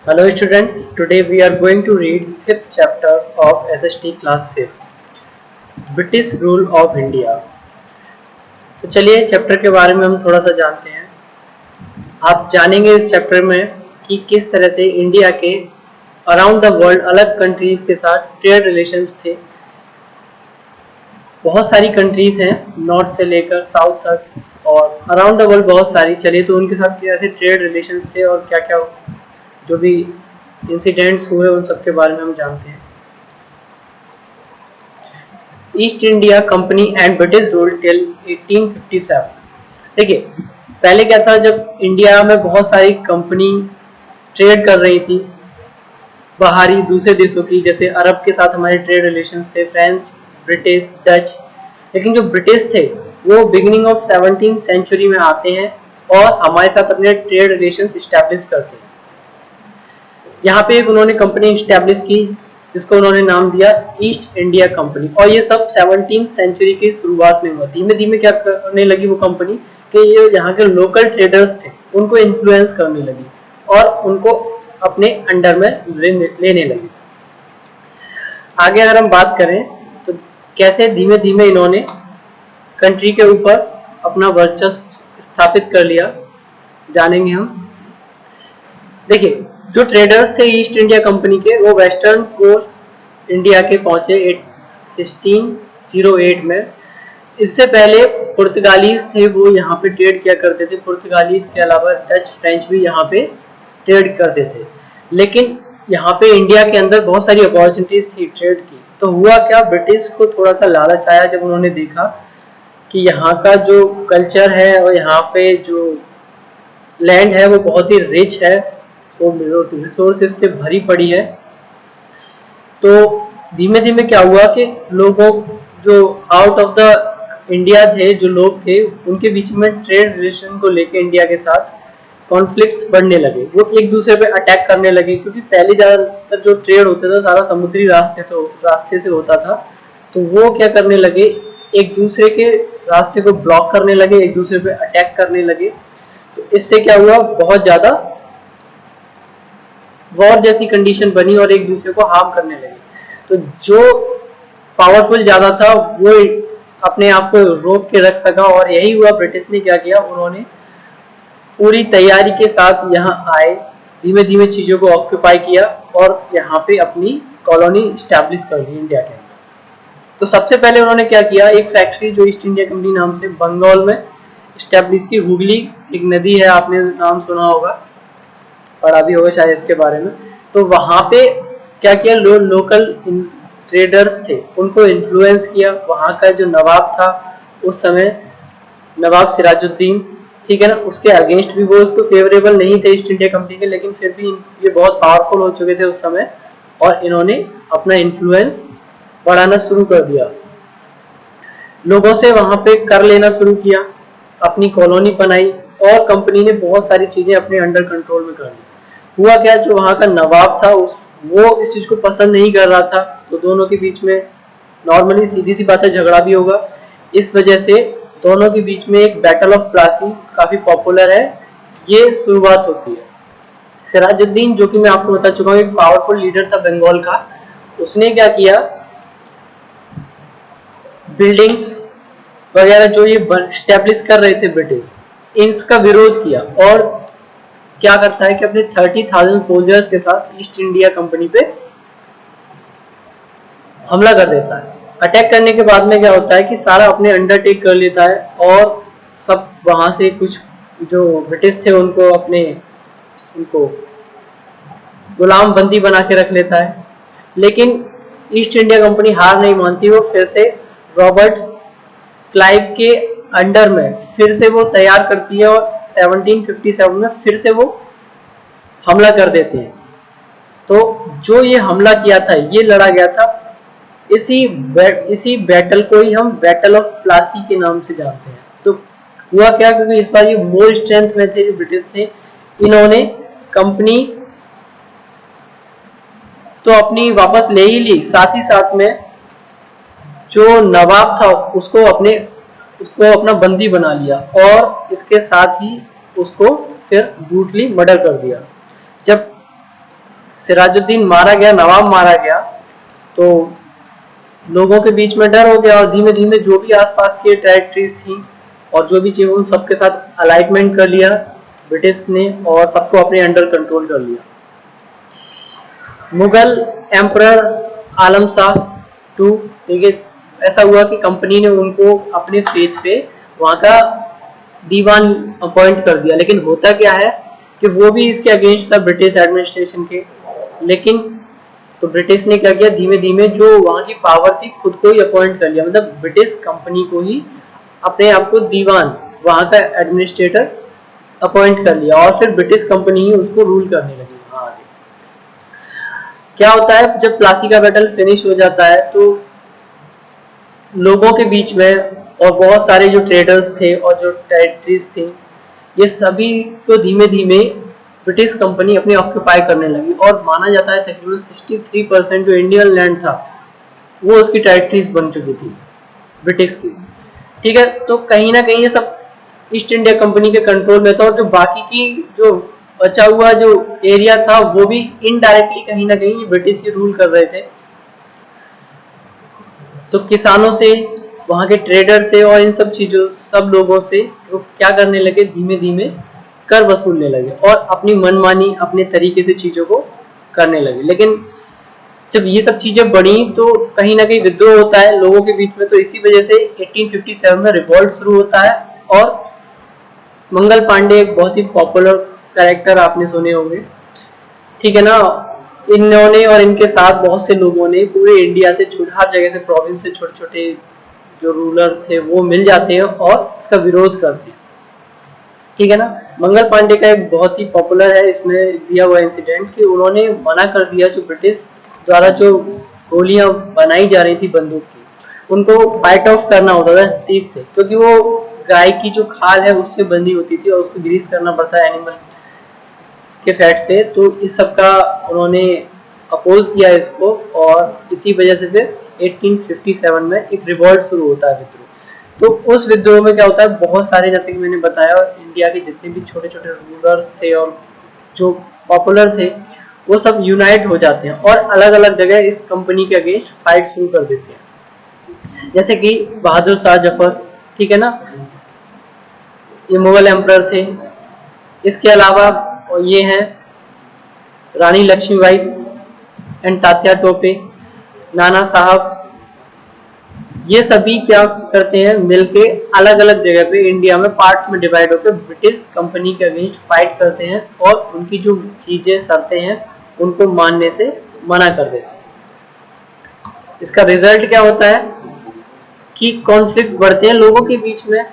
Hello students, today we are going to read 5th chapter of SST class 5th, British Rule of India। तो चलिए chapter के बारे में हम थोड़ा सा जानते हैं। आप जानेंगे इस चैप्टर में कि किस तरह से इंडिया के अराउंड द वर्ल्ड अलग कंट्रीज के साथ ट्रेड रिलेशंस थे। बहुत सारी कंट्रीज हैं नॉर्थ से लेकर साउथ तक और अराउंड द वर्ल्ड बहुत सारी। चलिए तो उनके साथ कैसे ट्रेड रिलेशंस थे और क्या क्या जो भी इंसिडेंट्स हुए उन सब के बारे में हम जानते हैं। East India company and British rule till 1857। देखिए पहले क्या था, जब इंडिया में बहुत सारी कंपनी ट्रेड कर रही थी बाहरी दूसरे देशों की, जैसे अरब के साथ हमारे ट्रेड रिलेशंस थे, फ्रेंच, ब्रिटिश, डच। लेकिन जो ब्रिटिश थे वो बिगिनिंग ऑफ 17th सेंचुरी में आते हैं और हमारे साथ अपने ट्रेड रिलेशंस इस्टेब्लिश करते हैं। यहाँ पे एक उन्होंने कंपनी इस्टेब्लिश की जिसको उन्होंने नाम दिया ईस्ट इंडिया कंपनी, और ये सब 17th सेंचुरी की शुरुआत में हुआ। धीमे धीमे क्या करने लगी वो कंपनी कि ये यहाँ के लोकल ट्रेडर्स थे उनको इन्फ्लुएंस करने लगी और उनको अपने अंडर में लेने लगी। आगे अगर हम बात करें तो कैसे धीमे धीमे इन्होंने कंट्री के ऊपर अपना वर्चस्व स्थापित कर लिया, जानेंगे हम। देखिए जो ट्रेडर्स थे ईस्ट इंडिया कंपनी के, वो वेस्टर्न कोस्ट इंडिया के पहुंचे 1608 में। इससे पहले पुर्तगालीज थे, वो यहाँ पे ट्रेड किया करते थे। पुर्तगालीज के अलावा डच, फ्रेंच भी यहाँ पे ट्रेड करते थे। लेकिन यहाँ पे इंडिया के अंदर बहुत सारी अपॉर्चुनिटीज थी ट्रेड की। तो हुआ क्या, ब्रिटिश को थोड़ा सा लालच आया जब उन्होंने देखा कि यहाँ का जो कल्चर है और यहाँ पे जो लैंड है वो बहुत ही रिच है, वो रिसोर्सेज से भरी पड़ी है। तो धीमे धीमे क्या हुआ कि लोगों जो आउट ऑफ द इंडिया थे, जो लोग थे, उनके बीच में ट्रेड रिलेशन को लेके इंडिया के साथ कॉन्फ्लिक्ट्स बढ़ने लगे। वो एक दूसरे पे अटैक करने लगे, क्योंकि पहले ज़्यादातर जो ट्रेड होता था सारा समुद्री रास्ते से होता था। तो वो क्या करने लगे, एक दूसरे के रास्ते को ब्लॉक करने लगे, एक दूसरे पे अटैक करने लगे। तो इससे क्या हुआ, बहुत ज़्यादा वॉर जैसी कंडीशन बनी और एक दूसरे को हार्म करने लगे। तो जो पावरफुल ज्यादा था वो अपने आप को रोक के रख सका, और यही हुआ। ब्रिटिश ने क्या किया, उन्होंने पूरी तैयारी के साथ यहाँ आए, धीमे धीमे चीजों को ऑक्यूपाई किया और यहाँ पे अपनी कॉलोनी स्टैब्लिश कर ली इंडिया के अंदर। तो सबसे पहले उन्होंने क्या किया, एक फैक्ट्री जो ईस्ट इंडिया कंपनी नाम से बंगाल में स्टैब्लिश की। हुगली एक नदी है, आपने नाम सुना होगा, पढ़ा भी होगा शायद इसके बारे में। तो वहां पे क्या किया, लोकल ट्रेडर्स थे उनको इन्फ्लुएंस किया। वहां का जो नवाब था उस समय, नवाब सिराजुद्दीन, ठीक है ना, उसके अगेंस्ट भी वो उसको फेवरेबल नहीं थे ईस्ट इंडिया कंपनी के, लेकिन फिर भी ये बहुत पावरफुल हो चुके थे उस समय और इन्होंने अपना इन्फ्लुएंस बढ़ाना शुरू कर दिया। लोगों से वहां पे कर लेना शुरू किया, अपनी कॉलोनी बनाई और कंपनी ने बहुत सारी चीजें अपने अंडर कंट्रोल में कर ली। हुआ क्या, जो वहां का नवाब था वो इस चीज को पसंद नहीं कर रहा था। तो दोनों के बीच में नॉर्मली सीधी सी बात है, झगड़ा भी होगा। इस वजह से दोनों के बीच में एक बैटल ऑफ प्लासी काफी पॉपुलर है, ये शुरुआत होती है। सिराजुद्दीन, जो कि मैं आपको बता चुका हूँ एक पावरफुल लीडर था बंगाल का, उसने क्या किया, बिल्डिंग्स वगैरह जो ये स्टैब्लिश कर रहे थे ब्रिटिश, इनका विरोध किया और क्या करता है कि अपने 30,000 सोल्जर्स के साथ ईस्ट इंडिया कंपनी पे हमला कर देता है। अटैक करने के बाद में क्या होता है कि सारा अपने अंडर टेक कर लेता है और सब वहां से कुछ जो ब्रिटिश थे उनको गुलाम बंदी बना के रख लेता है। लेकिन ईस्ट इंडिया कंपनी हार नहीं मानती, वो फिर से रॉबर्ट क्लाइव के अंडर में फिर से वो तैयार करती है और 1757 में फिर से वो हमला कर देते हैं। तो जो ये हमला किया था, ये लड़ा गया था, इसी बैटल को ही हम बैटल ऑफ प्लासी के नाम से जानते हैं। तो हुआ क्या, क्योंकि इस बार ये मोर स्ट्रेंथ में थे जो ब्रिटिश थे, इन्होंने कंपनी तो अपनी वापस ले ही ली, साथ ही साथ में जो नवाब था उसको अपना बंदी बना लिया और इसके साथ ही उसको फिर ब्रूटली मर्डर कर दिया। जब सिराजुद्दीन मारा गया, नवाब मारा गया, तो लोगों के बीच में डर हो गया और धीमे धीमे जो भी आसपास की टेरिटरीज थी और जो भी चीज, उन सबके साथ अलाइनमेंट कर लिया ब्रिटिश ने और सबको अपने अंडर कंट्रोल कर लिया। मुगल एम्परर आलम शाह टू, देखिए ऐसा हुआ कि कंपनी ने उनको अपने फेथ पे वहां का दीवान अपॉइंट कर दिया, लेकिन होता क्या है कि वो भी इसके अगेंस्ट था ब्रिटिश एडमिनिस्ट्रेशन के। लेकिन तो ब्रिटिश ने क्या किया, धीमे धीमे जो वहां की पावर थी खुद को ही अपॉइंट कर लिया, मतलब ब्रिटिश कंपनी को ही अपने आप को दीवान, वहां का एडमिनिस्ट्रेटर अपॉइंट कर लिया और फिर ब्रिटिश कंपनी ही उसको रूल करने लगी वहां आगे। क्या होता है, जब प्लासी का बैटल फिनिश हो जाता है तो लोगों के बीच में और बहुत सारे जो ट्रेडर्स थे और जो टेरिटरीज थी, ये सभी को धीमे धीमे ब्रिटिश कंपनी अपने ऑक्यूपाई करने लगी और माना जाता है तकरीबन 63% जो इंडियन लैंड था वो उसकी टेरिटरीज बन चुकी थी ब्रिटिश की। ठीक है, तो कहीं ना कहीं ये सब ईस्ट इंडिया कंपनी के कंट्रोल में था और जो बाकी की जो बचा हुआ जो एरिया था वो भी इनडायरेक्टली कहीं ना कहीं ब्रिटिश ही रूल कर रहे थे। तो किसानों से, वहां के ट्रेडर से और इन सब चीजों, सब लोगों से वो क्या करने लगे, धीमे धीमे कर वसूलने लगे और अपनी मनमानी अपने तरीके से चीजों को करने लगे। लेकिन जब ये सब चीजें बढ़ी तो कहीं ना कहीं विद्रोह होता है लोगों के बीच में, तो इसी वजह से 1857 में रिवॉल्ट शुरू होता है और मंगल पांडे एक बहुत ही पॉपुलर कैरेक्टर आपने सुने होंगे, ठीक है ना, इन्होंने और इनके साथ बहुत से लोगों ने पूरे इंडिया से हर जगह से प्रोविंस से छोटे छोटे जो रूलर थे वो मिल जाते हैं और इसका विरोध करते हैं। ठीक है ना, मंगल पांडे का एक बहुत ही पॉपुलर है इसमें दिया हुआ इंसिडेंट कि उन्होंने मना कर दिया जो ब्रिटिश द्वारा जो गोलियां बनाई जा रही थी बंदूक की, उनको फाइट ऑफ करना होता था 30 से, क्योंकि वो गाय की जो खाल है उससे बंधी होती थी और उसको ग्रीस करना पड़ता है एनिमल इसके फैट से। तो इस सब का उन्होंने अपोज किया इसको और इसी वजह से फिर 1857 में एक रिवॉल्ट शुरू होता है, विद्रोह। तो उस विद्रोह में क्या होता है, बहुत सारे जैसे कि मैंने बताया इंडिया के जितने भी छोटे छोटे रूलर्स थे और जो पॉपुलर थे वो सब यूनाइट हो जाते हैं और अलग अलग जगह इस कंपनी के अगेंस्ट फाइट शुरू कर देते हैं, जैसे कि बहादुर शाह जफर, ठीक है ना, ये मुगल एम्परर थे। इसके अलावा ये हैं रानी लक्ष्मीबाई एंड तात्या टोपे, नाना साहब, ये सभी क्या करते हैं, मिलके अलग अलग जगह पे इंडिया में पार्ट्स में डिवाइड होकर ब्रिटिश कंपनी के अगेंस्ट फाइट करते हैं और उनकी जो चीजें शर्तें हैं उनको मानने से मना कर देते हैं। इसका रिजल्ट क्या होता है कि कॉन्फ्लिक्ट बढ़ते हैं लोगों के बीच में,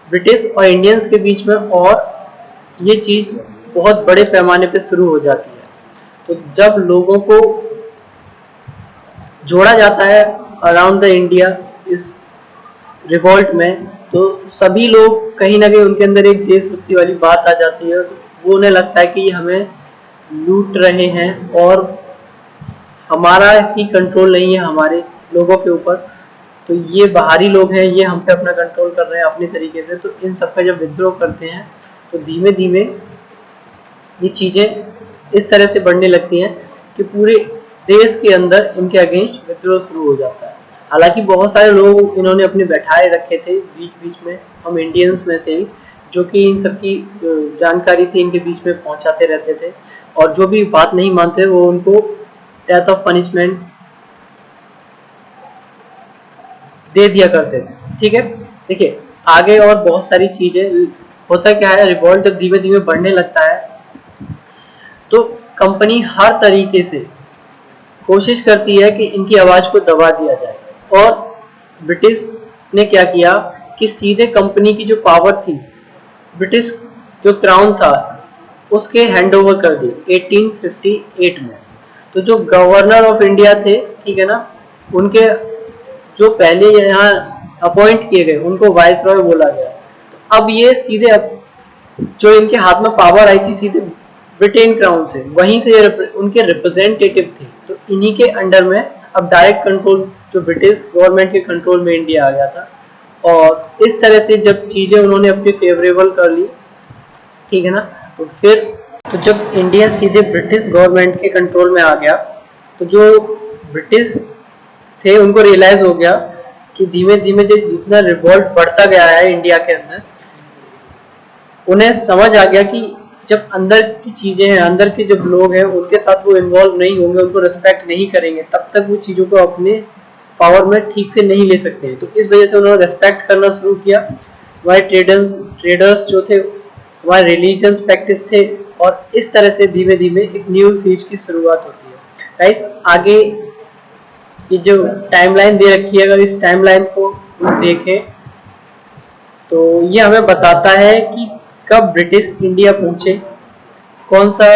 ब्रिटिश और इंडियंस के बीच में, और ये चीज बहुत बड़े पैमाने पे शुरू हो जाती है। तो जब लोगों को जोड़ा जाता है अराउंड द इंडिया इस रिवॉल्ट में, तो सभी लोग कहीं ना कहीं उनके अंदर एक देशभक्ति वाली बात आ जाती है, तो वो उन्हें लगता है कि हमें लूट रहे हैं और हमारा ही कंट्रोल नहीं है हमारे लोगों के ऊपर, तो ये बाहरी लोग हैं, ये हम पे अपना कंट्रोल कर रहे हैं अपने तरीके से। तो इन सब का जब विद्रोह करते हैं तो धीमे धीमे ये चीजें इस तरह से बढ़ने लगती हैं कि पूरे देश के अंदर इनके अगेंस्ट विद्रोह शुरू हो जाता है। हालांकि बहुत सारे लोग इन्होंने अपने बैठाए रखे थे बीच बीच में, हम इंडियंस में से ही, जो कि इन सब की जानकारी थी इनके बीच में पहुंचाते रहते थे और जो भी बात नहीं मानते वो उनको डेथ ऑफ पनिशमेंट दे दिया करते थे। ठीक है, देखिए आगे और बहुत सारी चीजें, होता क्या है, रिवॉल्ट जब धीमे धीमे बढ़ने लगता है तो कंपनी हर तरीके से कोशिश करती है कि इनकी आवाज को दबा दिया जाए और ब्रिटिश ने क्या किया कि सीधे कंपनी की जो पावर थी ब्रिटिश जो क्राउन था उसके हैंड ओवर कर दी 1858 में। तो जो गवर्नर ऑफ इंडिया थे, ठीक है ना, उनके जो पहले यहाँ अपॉइंट किए गए उनको वाइसरॉय बोला गया। तो अब ये सीधे जो इनके हाथ में पावर आई थी सीधे ब्रिटेन क्राउन से, वहीं से उनके रिप्रेजेंटेटिव थे, तो इन्हीं के अंडर में अब डायरेक्ट कंट्रोल जो ब्रिटिश गवर्नमेंट के कंट्रोल में इंडिया आ गया था। और इस तरह से जब चीजें उन्होंने अपनी फेवरेबल कर ली, ठीक है ना, तो फिर तो जब इंडिया सीधे ब्रिटिश गवर्नमेंट के कंट्रोल में आ गया, तो जो ब्रिटिश थे उनको रियलाइज हो गया कि धीमे धीमे जो जितना रिवॉल्ट बढ़ता गया है इंडिया के अंदर, उन्हें समझ आ गया कि जब अंदर की चीजें हैं, अंदर के जब लोग हैं उनके साथ वो इन्वॉल्व नहीं होंगे, उनको रिस्पेक्ट नहीं करेंगे, तब तक वो चीजों को अपने पावर में ठीक से नहीं ले सकते हैं। तो इस वजह से उन्होंने रिस्पेक्ट करना शुरू किया। वहाँ ट्रेडर्स जो थे वहाँ रिलीजियंस प्रैक्टिस थे, और इस तरह से धीमे धीमे एक न्यू फेज की शुरुआत होती है। गाइस आगे ये जो टाइमलाइन दे रखी है, अगर इस टाइमलाइन को देखें तो ये हमें बताता है कि कब ब्रिटिश इंडिया पहुंचे, कौन सा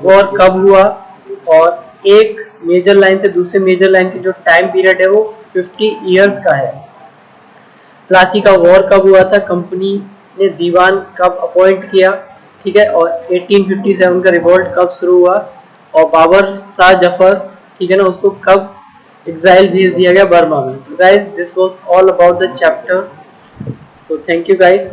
वॉर कब हुआ, और एक मेजर लाइन से दूसरे मेजर लाइन की जो टाइम पीरियड है वो 50 इयर्स का है। प्लासी का वॉर कब हुआ था, कंपनी ने दीवान कब अपॉइंट किया, ठीक है, और 1857 का रिवॉल्ट कब शुरू हुआ, और बाबर शाह जफर, ठीक है ना, उसको कब एग्जाइल भेज दिया गया बर्मा में। तो guys this was all about the chapter. So thank you guys.